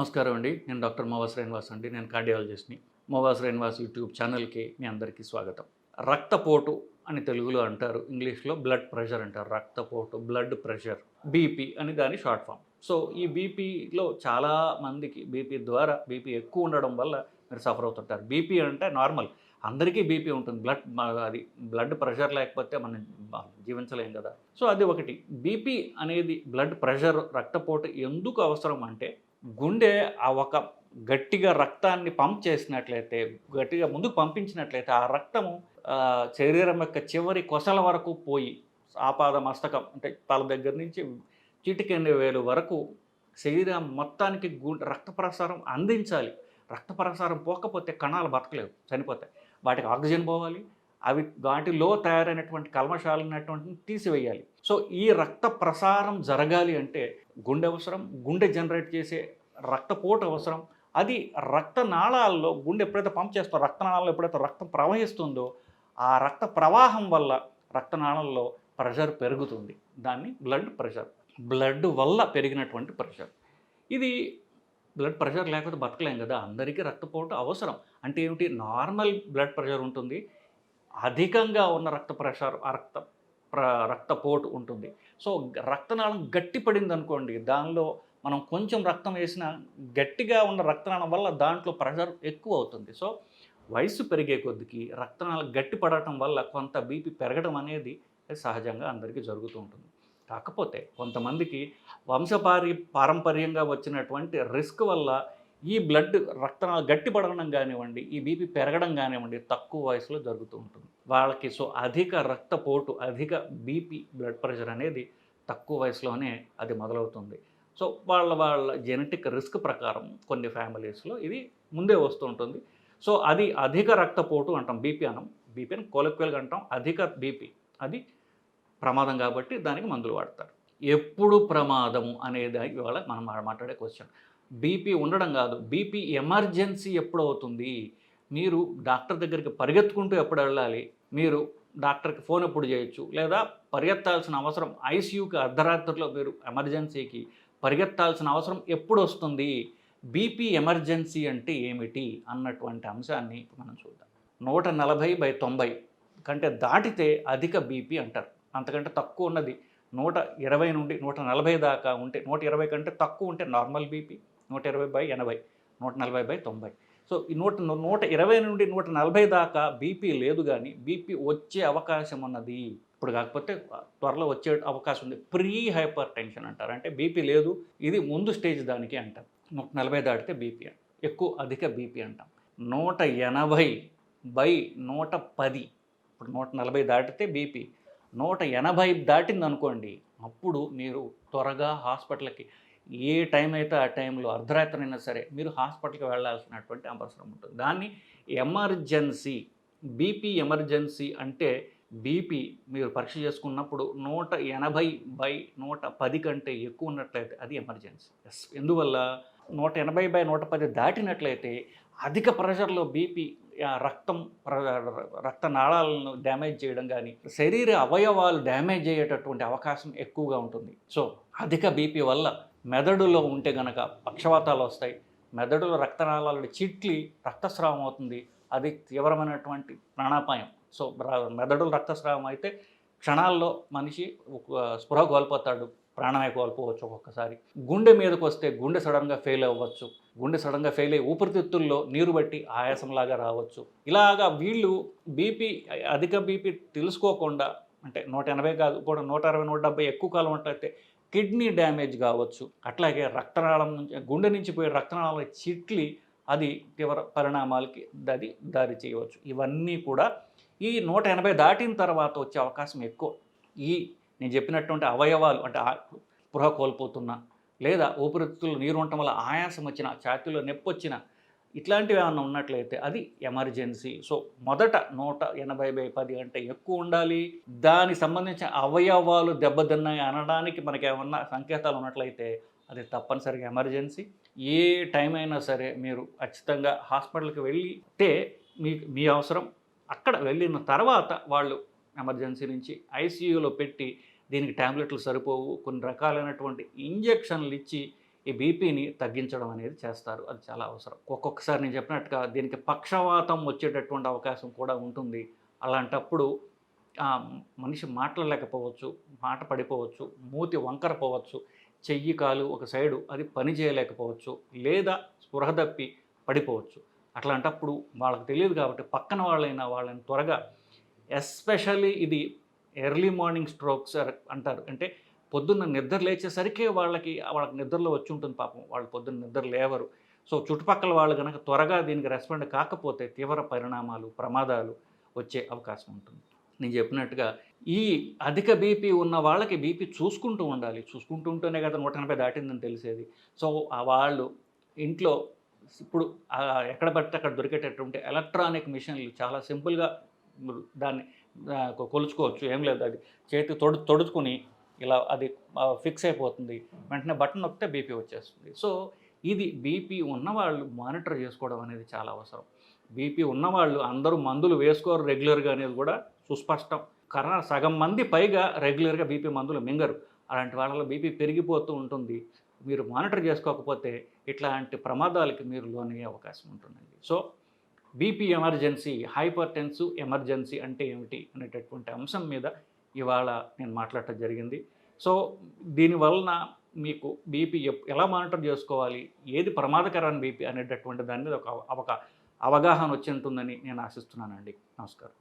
నమస్కారం అండి. నేను డాక్టర్ మోవా శ్రీనివాస్ అండి. నేను కార్డియాలజిస్ట్‌ని. మోవా శ్రీనివాస్ యూట్యూబ్ ఛానల్‌కి మీ అందరికీ స్వాగతం. రక్తపోటు అని తెలుగులో అంటారు. ఇంగ్లీష్‌లో బ్లడ్ ప్రెషర్ అంటారు. రక్తపోటు, బ్లడ్ ప్రెషర్, బీపీ అని దాని షార్ట్ ఫామ్. సో, ఈ బీపీలో చాలా మందికి బీపీ ఎక్కువ ఉండడం వల్ల మీరు సఫర్ అవుతుంటారు. బీపీ అంటే నార్మల్. అందరికీ బీపీ ఉంటుంది. అది బ్లడ్ ప్రెషర్ లేకపోతే మనం జీవించలేం కదా! సో, అది ఒకటి. బీపీ అనేది బ్లడ్ ప్రెషర్, రక్తపోటు ఎందుకు అవసరం అంటే గుండె ఒక గట్టిగా రక్తాన్ని పంప్ చేసినట్లయితే, గట్టిగా ముందుకు పంపించినట్లయితే, ఆ రక్తము శరీరం యొక్క చివరి కొసల వరకు పోయి, ఆపాద మస్తకం అంటే తల దగ్గర నుంచి చిటికెన వేలు వరకు శరీరం మొత్తానికి రక్త ప్రసారం అందించాలి. రక్త ప్రసారం పోకపోతే కణాలు బతకలేవు, చనిపోతాయి. వాటికి ఆక్సిజన్ పోవాలి. వాటిలో తయారైనటువంటి కల్మషాలైనటువంటిని తీసివేయాలి. సో, ఈ రక్త ప్రసారం జరగాలి అంటే గుండె అవసరం. గుండె జనరేట్ చేసే రక్తపోటు అవసరం. అది రక్తనాళాల్లో గుండె ఎప్పుడైతే పంప్ చేస్తుందో, రక్తనాళాల్లో ఎప్పుడైతే రక్తం ప్రవహిస్తుందో, ఆ రక్త ప్రవాహం వల్ల రక్తనాళంలో ప్రెషర్ పెరుగుతుంది. దాన్ని బ్లడ్ ప్రెషర్. బ్లడ్ వల్ల పెరిగినటువంటి ప్రెషర్. ఇది బ్లడ్ ప్రెషర్ లేకపోతే బతకలేం కదా! అందరికీ రక్తపోటు అవసరం. అంటే ఏమిటి? నార్మల్ బ్లడ్ ప్రెషర్ ఉంటుంది. అధికంగా ఉన్న రక్తపోటు ఉంటుంది. సో, రక్తనాళం గట్టిపడిందనుకోండి, దానిలో మనం కొంచెం రక్తం వేసినా గట్టిగా ఉన్న రక్తనాళం వల్ల దాంట్లో ప్రెషర్ ఎక్కువ అవుతుంది. సో, వయస్సు పెరిగే కొద్దికి రక్తనాళం గట్టిపడటం వల్ల కొంత బీపీ పెరగడం అనేది సహజంగా అందరికీ జరుగుతూ ఉంటుంది. కాకపోతే కొంతమందికి పారంపర్యంగా వచ్చినటువంటి రిస్క్ వల్ల ఈ రక్తనాళాలు గట్టిపడడం కానివ్వండి, ఈ బీపీ పెరగడం కానివ్వండి తక్కువ వయసులో జరుగుతూ ఉంటుంది వాళ్ళకి. సో, అధిక రక్తపోటు, అధిక బీపీ, బ్లడ్ ప్రెషర్ అనేది తక్కువ వయసులోనే అది మొదలవుతుంది. సో, వాళ్ళ జెనెటిక్ రిస్క్ ప్రకారం కొన్ని ఫ్యామిలీస్లో ఇది ముందే వస్తూ ఉంటుంది. సో, అది అధిక రక్తపోటు అంటాం, బీపీ అనం. బీపీని కొలక్వెల్గా అంటాం. అధిక బీపీ అది ప్రమాదం కాబట్టి దానికి మందులు వాడతారు. ఎప్పుడు ప్రమాదము అనేది ఇవాళ మనం మాట్లాడే క్వశ్చన్. బీపీ ఉండడం కాదు, బీపీ ఎమర్జెన్సీ ఎప్పుడు అవుతుంది? మీరు డాక్టర్ దగ్గరికి పరిగెత్తుకుంటూ ఎప్పుడు వెళ్ళాలి? మీరు డాక్టర్కి ఫోన్ ఎప్పుడు చేయొచ్చు? లేదా పరిగెత్తాల్సిన అవసరం, ఐసీయూకి అర్ధరాత్రిలో మీరు ఎమర్జెన్సీకి పరిగెత్తాల్సిన అవసరం ఎప్పుడు వస్తుంది? బీపీ ఎమర్జెన్సీ అంటే ఏమిటి అన్నటువంటి అంశాన్ని మనం చూద్దాం. 140/90 కంటే దాటితే అధిక బీపీ అంటారు. అంతకంటే తక్కువ ఉన్నది 120 నుండి 140 దాకా ఉంటే, 120 కంటే తక్కువ ఉంటే నార్మల్ బీపీ, 120/80, 140/90. సో, ఈ 120 నుండి 140 దాకా బీపీ లేదు, కానీ బీపీ వచ్చే అవకాశం ఉన్నది. ఇప్పుడు కాకపోతే త్వరలో వచ్చే అవకాశం ఉంది. ప్రీ హైపర్ టెన్షన్ అంటారు. అంటే బీపీ లేదు, ఇది ముందు స్టేజ్ దానికి అంటారు. 140 దాటితే బీపీ అధిక బీపీ అంటాం. 180/110, ఇప్పుడు 140 దాటితే బీపీ. 180 దాటిందనుకోండి, అప్పుడు మీరు త్వరగా హాస్పిటల్కి, ఏ టైం అయితే ఆ టైంలో, అర్ధరాత్రి అయినా సరే మీరు హాస్పిటల్కి వెళ్ళాల్సినటువంటి అవసరం ఉంటుంది. దాన్ని ఎమర్జెన్సీ. బీపీ ఎమర్జెన్సీ అంటే బీపీ మీరు పరీక్ష చేసుకున్నప్పుడు 180/110 కంటే ఎక్కువ ఉన్నట్లయితే అది ఎమర్జెన్సీ. ఎందువల్ల? 180/110 దాటినట్లయితే అధిక ప్రెషర్లో బీపీ రక్తనాళాలను డ్యామేజ్ చేయడం కానీ, శరీర అవయవాలు డ్యామేజ్ అయ్యేటటువంటి అవకాశం ఎక్కువగా ఉంటుంది. సో, అధిక బీపీ వల్ల మెదడులో ఉంటే గనక పక్షవాతాలు వస్తాయి. మెదడులో రక్తనాళాలు చిట్లి రక్తస్రావం అవుతుంది. అది తీవ్రమైనటువంటి ప్రాణాపాయం. సో, మెదడులో రక్తస్రావం అయితే క్షణాల్లో మనిషి స్పృహ కోల్పోతాడు, ప్రాణమే కోల్పోవచ్చు ఒక్కొక్కసారి. గుండె మీదకి వస్తే గుండె సడన్గా ఫెయిల్ అవ్వచ్చు. గుండె సడన్గా ఫెయిల్ అయ్యి ఊపిరితిత్తుల్లో నీరు బట్టి ఆయాసంలాగా రావచ్చు. ఇలాగా వీళ్ళు అధిక బీపీ తెలుసుకోకుండా, అంటే 180 కాదు, కూడా 160, 170 ఎక్కువ కాలం ఉంటే కిడ్నీ డ్యామేజ్ కావచ్చు. అట్లాగే గుండె నుంచి పోయే రక్తనాళాల చిట్లి అది తీవ్ర పరిణామాలకి దారి చేయవచ్చు. ఇవన్నీ కూడా ఈ 180 దాటిన తర్వాత వచ్చే అవకాశం ఎక్కువ. నేను చెప్పినటువంటి అవయవాలు, అంటే స్పృహ కోల్పోతున్నా, లేదా ఊపిరితిత్తుల్లో నీరు ఉండటం వల్ల ఆయాసం వచ్చినా, ఛాతీలో నొప్పి వచ్చినా, ఇట్లాంటివి ఏమన్నా ఉన్నట్లయితే అది ఎమర్జెన్సీ. సో, మొదట 180/10 అంటే ఎక్కువ ఉండాలి. దానికి సంబంధించిన అవయవాలు దెబ్బతిన్నాయి అనడానికి మనకి ఏమన్నా సంకేతాలు ఉన్నట్లయితే అది తప్పనిసరిగా ఎమర్జెన్సీ. ఏ టైం అయినా సరే మీరు ఖచ్చితంగా హాస్పిటల్కి వెళ్ళితే మీ అవసరం. అక్కడ వెళ్ళిన తర్వాత వాళ్ళు ఎమర్జెన్సీ నుంచి ఐసీయూలో పెట్టి, దీనికి ట్యాబ్లెట్లు సరిపోవు, కొన్ని రకాలైనటువంటి ఇంజెక్షన్లు ఇచ్చి ఈ బీపీని తగ్గించడం అనేది చేస్తారు. అది చాలా అవసరం. ఒక్కొక్కసారి నేను చెప్పినట్టుగా దీనికి పక్షవాతం వచ్చేటటువంటి అవకాశం కూడా ఉంటుంది. అలాంటప్పుడు మనిషి మాట్లాడలేకపోవచ్చు, మాట పడిపోవచ్చు, మూతి వంకర పోవచ్చు, చెయ్యి, కాలు ఒక సైడు అది పని చేయలేకపోవచ్చు, లేదా స్పృహ తప్పి పడిపోవచ్చు. అట్లాంటప్పుడు వాళ్ళకి తెలియదు కాబట్టి పక్కన వాళ్ళైనా వాళ్ళని త్వరగా ఎస్పెషల్లీ ఇది ఎర్లీ మార్నింగ్ స్ట్రోక్స్ అంటారు. అంటే పొద్దున్న నిద్ర లేచేసరికే వాళ్ళకి నిద్రలో వచ్చి ఉంటుంది పాపం. వాళ్ళు పొద్దున్న నిద్ర లేవరు. సో చుట్టుపక్కల వాళ్ళు గనక త్వరగా దీనికి రెస్పాండ్ కాకపోతే తీవ్ర పరిణామాలు, ప్రమాదాలు వచ్చే అవకాశం ఉంటుంది. నేను చెప్పినట్టుగా ఈ అధిక బీపీ ఉన్న వాళ్ళకి బీపీ చూసుకుంటూ ఉండాలి. చూసుకుంటూ ఉంటేనే కదా 180 దాటిందని తెలిసేది. సో వాళ్ళు ఇంట్లో ఇప్పుడు ఎక్కడ పడితే అక్కడ దొరికేటటువంటి ఎలక్ట్రానిక్ మిషన్లు చాలా సింపుల్‌గా దాన్ని కొలుచుకోవచ్చు. ఏం లేదు, అది చేతికి తొడుచుకొని ఇలా అది ఫిక్స్ అయిపోతుంది. వెంటనే బటన్ నొక్కితే బీపీ వచ్చేస్తుంది. సో ఇది బీపీ ఉన్నవాళ్ళు మానిటర్ చేసుకోవడం అనేది చాలా అవసరం. బీపీ ఉన్నవాళ్ళు అందరూ మందులు వేసుకోరు రెగ్యులర్‌గా అనేది కూడా సుస్పష్టం. సగం మంది పైగా రెగ్యులర్‌గా బీపీ మందులు మింగరు. అలాంటి వాళ్ళలో బీపీ పెరిగిపోతూ ఉంటుంది. మీరు మానిటర్ చేసుకోకపోతే ఇట్లాంటి ప్రమాదాలకి మీరు లోనయ్యే అవకాశం ఉంటుందండి. So BP emergency, hypertensive emergency అంటే ఏమిటి అనేటటువంటి అంశం మీద ఇవాళ నేను మాట్లాడటం జరిగింది. సో దీనివలన మీకు బీపీ ఎలా మానిటర్ చేసుకోవాలి, ఏది ప్రమాదకరమైన బీపీ అనేటటువంటి దాని మీద ఒక అవగాహన వచ్చి ఉంటుందని నేను ఆశిస్తున్నానండి. నమస్కారం.